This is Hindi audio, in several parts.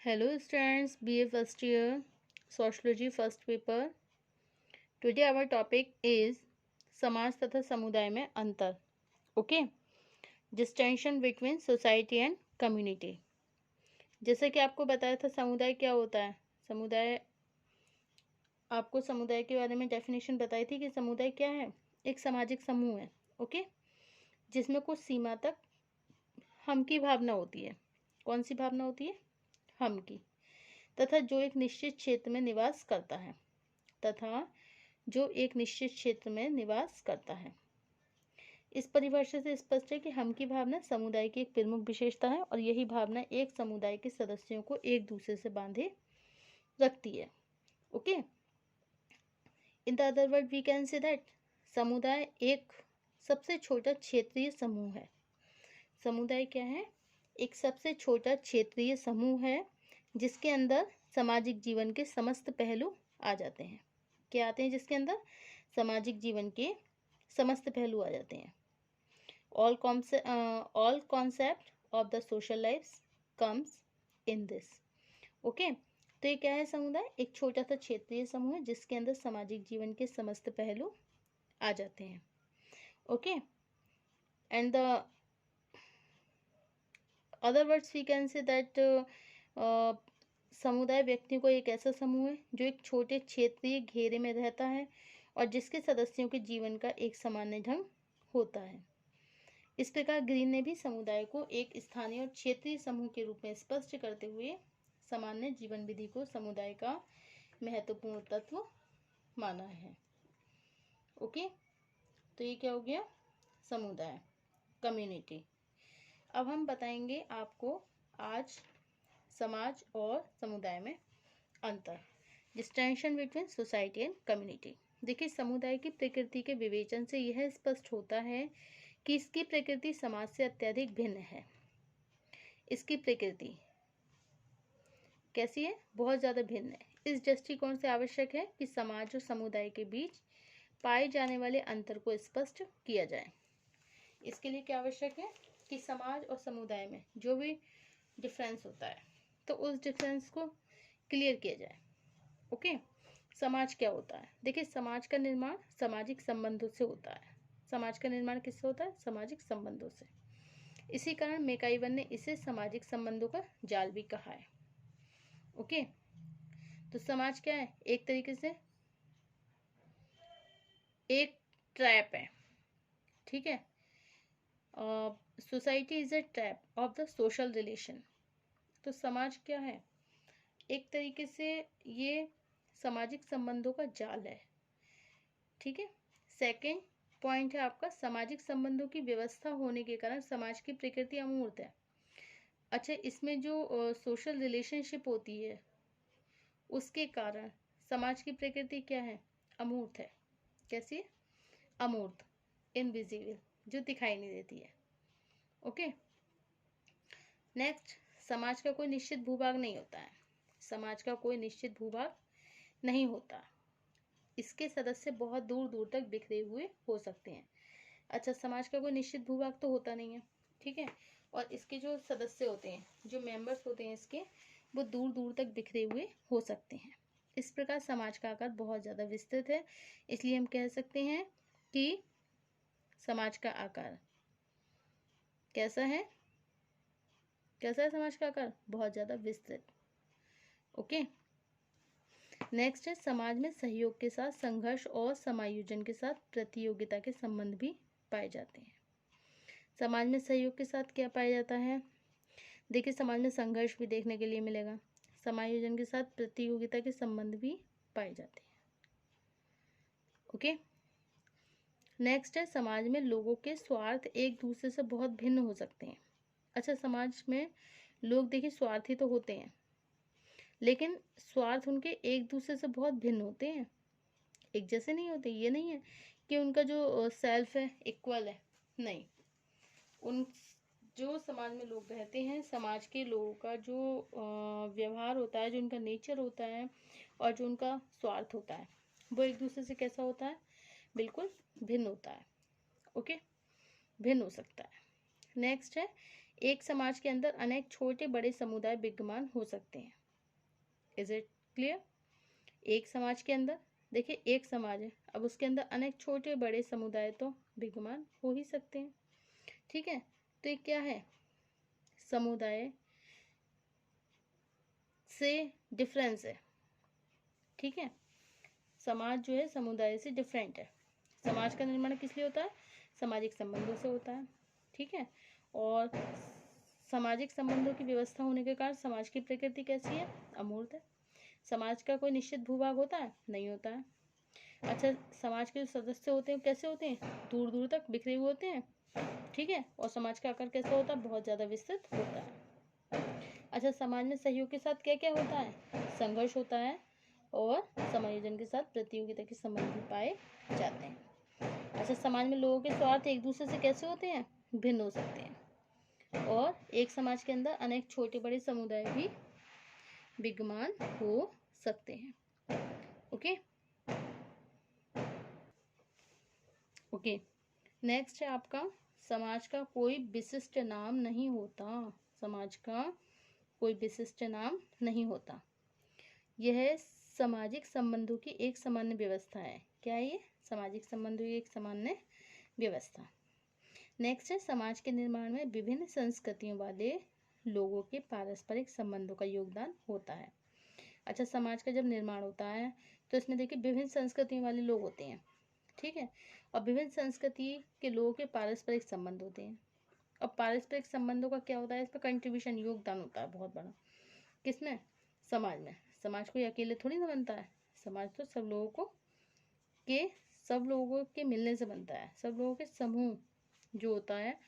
Hello students, BA first year, Sociology first paper. Today our topic is समाज तथा समुदाय में अंतर. Okay, distinction between society and community. जैसे कि आपको बताया था समुदाय क्या होता है. आपको समुदाय के बारे में डेफिनेशन बताई थी कि समुदाय क्या है. एक सामाजिक समूह है. ओके, जिसमें कुछ सीमा तक हम की भावना होती है. कौन सी भावना होती है? हम की. तथा जो एक निश्चित क्षेत्र में निवास करता है. इस परिभाषा से स्पष्ट है कि हम की भावना समुदाय की एक प्रमुख विशेषता है और यही भावना एक समुदाय के सदस्यों को एक दूसरे से बांधे रखती है. Okay, in the other word we can say that समुदाय एक सबसे छोटा क्षेत्रीय समूह है. समुदाय क्या है? एक सबसे छोटा क्षेत्रीय समूह है जिसके अंदर सामाजिक जीवन के समस्त पहलू आ जाते हैं. क्या आते हैं? जिसके अंदर सामाजिक जीवन के समस्त पहलू आ जाते हैं. All concept of the social life comes in this. Okay, तो ये क्या है? समुदाय एक छोटा सा क्षेत्रीय समूह है जिसके अंदर सामाजिक जीवन के समस्त पहलू आ जाते हैं. Okay, and the other words we can say that समुदाय व्यक्तियों को एक ऐसा समूह है जो एक छोटे क्षेत्रीय घेरे में रहता है और जिसके सदस्यों के जीवन का एक सामान्य ढंग होता है. इस प्रकार ग्रीन ने भी समुदाय को एक स्थानीय और क्षेत्रीय समूह के रूप में स्पष्ट करते हुए सामान्य जीवन विधि को समुदाय का महत्वपूर्ण तत्व माना है. ओके, तो ये क्या हो गया? समुदाय, कम्युनिटी. अब हम बताएंगे आपको आज समाज और समुदाय में अंतर. Distinction between society and community. देखिए, समुदाय की प्रकृति के विवेचन से यह स्पष्ट होता है कि इसकी प्रकृति समाज से अत्यधिक भिन्न है. इसकी प्रकृति कैसी है? बहुत ज़्यादा भिन्न है. इस दृष्टिकोण से आवश्यक है कि समाज और समुदाय के बीच पाए जाने वाले अंतर को स्पष्ट किया जाए. इसके लिए क्या आवश्यक है कि समाज और समुदाय में जो भी डिफरेंस होता है तो उस डिफरेंस को क्लियर किया जाए. ओके, समाज क्या होता है? देखिए, समाज का निर्माण सामाजिक संबंधों से होता है. समाज का निर्माण किससे होता है? सामाजिक संबंधों से. इसी कारण मैकाइवर ने इसे सामाजिक संबंधों का जाल भी कहा है. ओके, तो समाज क्या है? एक तरीके से एक ट्रैप है. ठीक है, society is a trap of the social relation. तो समाज क्या है? एक तरीके से ये सामाजिक संबंधों का जाल है. ठीक है. सेकंड पॉइंट है आपका, सामाजिक संबंधों की व्यवस्था होने के कारण समाज की प्रकृति अमूर्त है. अच्छा, इसमें जो सोशल रिलेशनशिप होती है उसके कारण समाज की प्रकृति क्या है? अमूर्त है. कैसी है? अमूर्त, इनविजिबल, जो दिखाई नहीं देती है. ओके, नेक्स्ट, समाज का कोई निश्चित भूभाग नहीं होता है. समाज का कोई निश्चित भूभाग नहीं होता. इसके सदस्य बहुत दूर दूर तक बिखरे हुए हो सकते हैं. अच्छा, समाज का कोई निश्चित भूभाग तो होता नहीं है. ठीक है, और इसके जो सदस्य होते हैं, जो मेंबर्स होते हैं इसके, वो दूर दूर तक बिखरे हुए हो सकते हैं. इस प्रकार समाज का आकार बहुत ज़्यादा विस्तृत है. इसलिए हम कह सकते हैं कि समाज का आकार कैसा है? कैसा है समाज का आकार? बहुत ज़्यादा विस्तृत. ओके, नेक्स्ट है, समाज में सहयोग के साथ संघर्ष और समायोजन के साथ प्रतियोगिता के संबंध भी पाए जाते हैं. समाज में सहयोग के साथ क्या पाया जाता है? देखिए, समाज में संघर्ष भी देखने के लिए मिलेगा. समायोजन के साथ प्रतियोगिता के संबंध भी पाए जाते हैं. ओके, नेक्स्ट है, समाज में लोगों के स्वार्थ एक दूसरे से बहुत भिन्न हो सकते हैं. अच्छा, समाज में लोग देखिए स्वार्थी तो होते हैं, लेकिन स्वार्थ उनके एक दूसरे से बहुत भिन्न होते हैं. एक जैसे नहीं होते. ये नहीं है कि उनका जो सेल्फ है इक्वल है. नहीं, उन जो समाज में लोग रहते हैं, समाज के लोगों का जो व्यवहार होता है, जो उनका नेचर होता है और जो उनका स्वार्थ होता है, वो एक दूसरे से कैसा होता है? बिल्कुल भिन्न होता है. ओके, भिन्न हो सकता है. नेक्स्ट है, एक समाज के अंदर अनेक छोटे बड़े समुदाय विद्यमान हो सकते हैं। Is it clear? एक समाज के अंदर, देखिए एक समाज है, अब उसके अंदर अनेक छोटे बड़े समुदाय तो विद्यमान हो ही सकते हैं। ठीक है, तो ये क्या है? समुदाय से डिफरेंस है। ठीक है, समाज जो है समुदाय से डिफरेंट है। समाज का निर्माण किस लिए होता है? सामाजिक संबंधों से होता है। ठीक है, और सामाजिक संबंधों की व्यवस्था होने के कारण समाज की प्रकृति कैसी है? अमूर्त है। समाज का कोई निश्चित भूभाग होता है? नहीं होता है। अच्छा, समाज के जो सदस्य होते हैं कैसे होते हैं? दूर दूर तक बिखरे हुए होते हैं। ठीक है, और समाज का आकार कैसा होता है? बहुत ज़्यादा विस्तृत होता है। अच्छा, समाज में सहयोग के साथ क्या क्या होता है? संघर्ष होता है, और समायोजन के साथ प्रतियोगिता के संबंध भी पाए जाते हैं। अच्छा, समाज में लोगों के स्वार्थ एक दूसरे से कैसे होते हैं? भिन्न हो सकते हैं, और एक समाज के अंदर अनेक छोटे बड़े समुदाय भी विद्यमान हो सकते हैं। ओके ओके, नेक्स्ट है आपका, समाज का कोई विशिष्ट नाम नहीं होता। समाज का कोई विशिष्ट नाम नहीं होता। यह सामाजिक संबंधों की एक सामान्य व्यवस्था है। क्या है ये? सामाजिक संबंधों की एक सामान्य व्यवस्था। नेक्स्ट है, समाज के निर्माण में विभिन्न संस्कृतियों वाले लोगों के पारस्परिक संबंधों का योगदान होता है। अच्छा, समाज का जब निर्माण होता है तो इसमें देखिए विभिन्न संस्कृतियों वाले लोग होते हैं। ठीक है, और विभिन्न संस्कृति के लोगों के पारस्परिक संबंध होते हैं। और पारस्परिक संबंधों का क्या होता है? इसमें कंट्रीब्यूशन, योगदान होता है बहुत बड़ा। किसमें? समाज में। समाज कोई अकेले थोड़ी ना बनता है। समाज तो सब लोगों के मिलने से बनता है। सब लोगों के समूह जो होता है,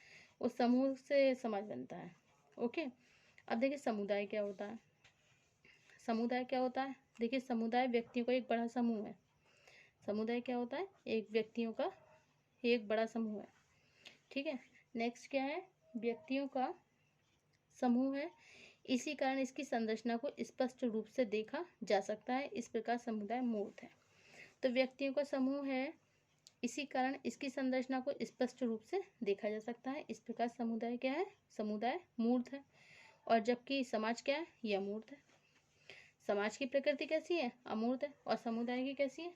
उस समूह से समाज बनता है। ओके, अब देखिए समुदाय क्या होता है? समुदाय क्या होता है? देखिए, समुदाय व्यक्तियों का एक बड़ा समूह है। समुदाय क्या होता है? एक व्यक्तियों का एक बड़ा समूह है। ठीक है, नेक्स्ट क्या है? व्यक्तियों का समूह है, इसी कारण इसकी संरचना को स्पष्ट रूप से देखा जा सकता है। इस प्रकार समुदाय मूर्त है। तो व्यक्तियों का समूह है, इसी कारण इसकी संरचना को स्पष्ट रूप से देखा जा सकता है। इस प्रकार समुदाय क्या है? समुदाय मूर्त है। और जबकि समाज क्या है? यह अमूर्त है। समाज की प्रकृति कैसी है? अमूर्त है। और समुदाय की कैसी है?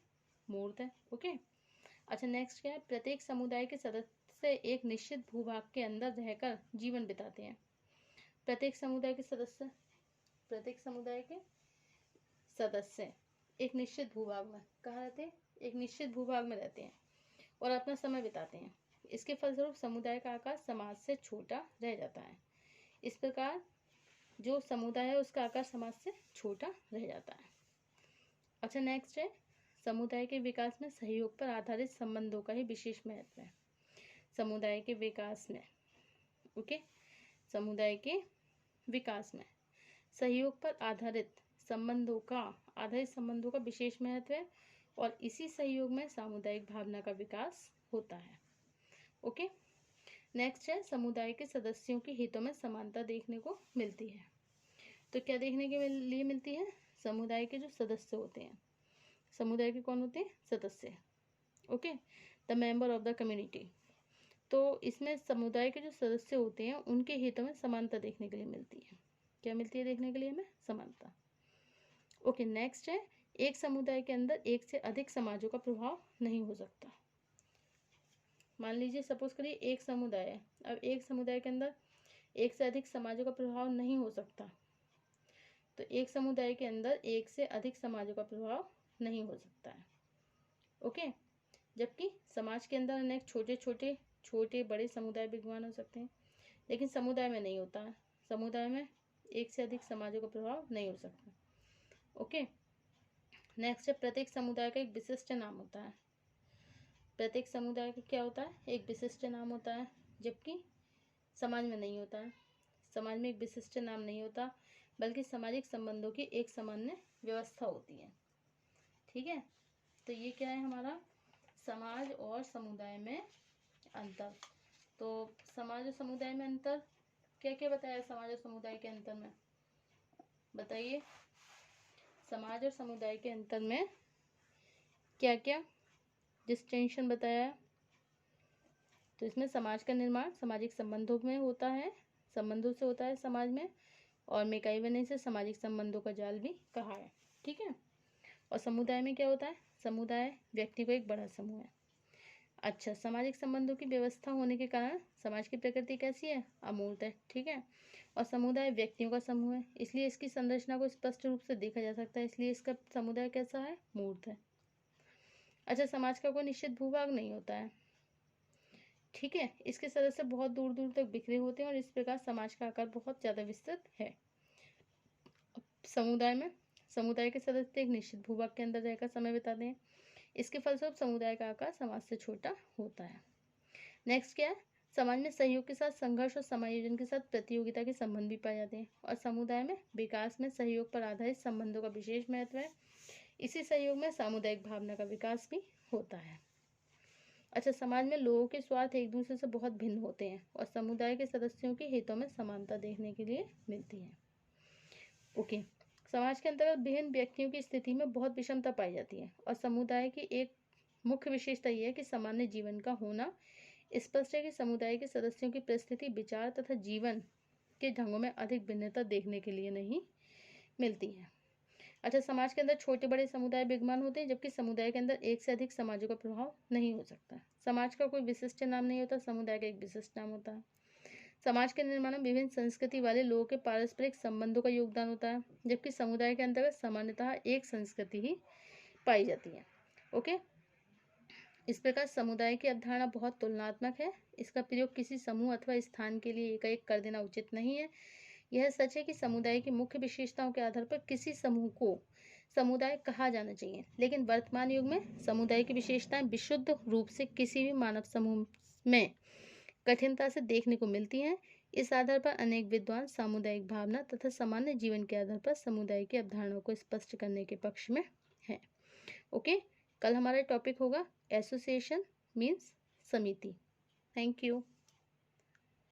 मूर्त है। ओके, अच्छा नेक्स्ट क्या है? प्रत्येक समुदाय के सदस्य एक निश्चित भूभाग के अंदर रहकर जीवन बिताते हैं। प्रत्येक समुदाय के सदस्य एक निश्चित भूभाग में कहाँ रहते हैं? एक निश्चित भूभाग में रहते हैं और अपना समय बिताते हैं। इसके फलस्वरूप समुदाय का आकार समाज से छोटा रह जाता है। इस प्रकार जो समुदाय है उसका आकार समाज से छोटा रह जाता है। अच्छा, नेक्स्ट है, समुदाय के विकास में सहयोग पर आधारित संबंधों का ही विशेष महत्व है। समुदाय के विकास में समुदाय के विकास में सहयोग पर आधारित संबंधों का विशेष महत्व है, और इसी सहयोग में सामुदायिक भावना का विकास होता है। ओके, नेक्स्ट है, समुदाय के सदस्यों के हितों में समानता देखने को मिलती है। तो क्या देखने के लिए मिलती है? समुदाय के जो सदस्य होते हैं, समुदाय के कौन होते हैं? सदस्य। Okay, the member of the community. तो इसमें समुदाय के जो सदस्य होते हैं उनके हितों में समानता देखने के लिए मिलती है। क्या मिलती है देखने के लिए हमें? समानता। ओके, नेक्स्ट है, एक समुदाय के अंदर एक से अधिक समाजों का प्रभाव नहीं हो सकता। मान लीजिए सपोज करिए एक समुदाय है, अब एक समुदाय के अंदर एक से अधिक समाजों का प्रभाव नहीं हो सकता। तो एक समुदाय के अंदर एक से अधिक समाजों का प्रभाव नहीं हो सकता है। ओके, जबकि समाज के अंदर अनेक छोटे बड़े समुदाय विद्यमान हो सकते हैं, लेकिन समुदाय में नहीं होता है। समुदाय में एक से अधिक समाजों का प्रभाव नहीं हो सकता। ओके, नेक्स्ट है, प्रत्येक समुदाय का एक विशिष्ट नाम होता है। प्रत्येक समुदाय का क्या होता है? एक विशिष्ट नाम होता है, जबकि समाज में नहीं होता है। समाज में एक विशिष्ट नाम नहीं होता, बल्कि सामाजिक संबंधों की एक सामान्य व्यवस्था होती है। ठीक है, तो ये क्या है हमारा? समाज और समुदाय में अंतर। तो समाज और समुदाय में अंतर क्या क्या बताया? समाज और समुदाय के अंतर में बताइए। समाज और समुदाय के अंतर में क्या क्या डिस्टिंक्शन बताया? तो इसमें समाज का निर्माण सामाजिक संबंधों में होता है, संबंधों से होता है समाज में, और मैकइवर ने इसे सामाजिक संबंधों का जाल भी कहा है। ठीक है। और समुदाय में क्या होता है? समुदाय व्यक्ति का एक बड़ा समूह है। अच्छा, सामाजिक संबंधों की व्यवस्था होने के कारण समाज की प्रकृति कैसी है? अमूर्त है। ठीक है। और समुदाय व्यक्तियों का समूह है, इसलिए इसकी संरचना को स्पष्ट रूप से देखा जा सकता है, इसलिए इसका समुदाय कैसा है? मूर्त है। अच्छा, समाज का कोई निश्चित भूभाग नहीं होता है। ठीक है। इसके सदस्य बहुत दूर दूर तक बिखरे होते हैं और इस प्रकार समाज का आकार बहुत ज़्यादा विस्तृत है। समुदाय में समुदाय के सदस्य एक निश्चित भूभाग के अंदर रहकर समय बिताते हैं, इसके फलस्वरूप समुदाय का आकार समाज से छोटा होता है। नेक्स्ट क्या है? समाज में सहयोग के साथ संघर्ष और समायोजन के साथ प्रतियोगिता के संबंध भी पाए जाते हैं, और समुदाय में विकास में सहयोग पर आधारित संबंधों का विशेष महत्व है। इसी सहयोग में सामुदायिक भावना का विकास भी होता है। अच्छा, समाज में लोगों के स्वार्थ एक दूसरे से बहुत भिन्न होते हैं और समुदाय के सदस्यों के हितों में समानता देखने के लिए मिलती है। ओके। समाज के अंतर्गत विभिन्न व्यक्तियों की स्थिति में बहुत विषमता पाई जाती है, और समुदाय की एक मुख्य विशेषता यह है कि सामान्य जीवन का होना। स्पष्ट है कि समुदाय के सदस्यों की परिस्थिति, विचार तथा जीवन के ढंगों में अधिक भिन्नता देखने के लिए नहीं मिलती है। अच्छा, समाज के अंदर छोटे बड़े समुदाय विद्यमान होते हैं, जबकि समुदाय के अंदर एक से अधिक समाजों का प्रभाव नहीं हो सकता। समाज का कोई विशिष्ट नाम नहीं होता, समुदाय का एक विशिष्ट नाम होता है। समाज के निर्माण में विभिन्न संस्कृति वाले लोगों के पारस्परिक संबंधों का योगदान होता है, जबकि समुदाय के अंतर्गत सामान्यतः एक संस्कृति ही पाई जाती है। ओके। इस प्रकार समुदाय की अवधारणा बहुत तुलनात्मक है। इसका प्रयोग किसी समूह अथवा स्थान के लिए एकाएक कर देना उचित नहीं है। यह सच है कि समुदाय की मुख्य विशेषताओं के आधार पर किसी समूह को समुदाय कहा जाना चाहिए, लेकिन वर्तमान युग में समुदाय की विशेषताएं विशुद्ध रूप से किसी भी मानव समूह में कठिनता से देखने को मिलती हैं। इस आधार पर अनेक विद्वान सामुदायिक भावना तथा सामान्य जीवन के आधार पर समुदाय की अवधारणा को स्पष्ट करने के पक्ष में हैं। ओके। कल हमारा टॉपिक होगा एसोसिएशन मीन्स समिति। Thank you.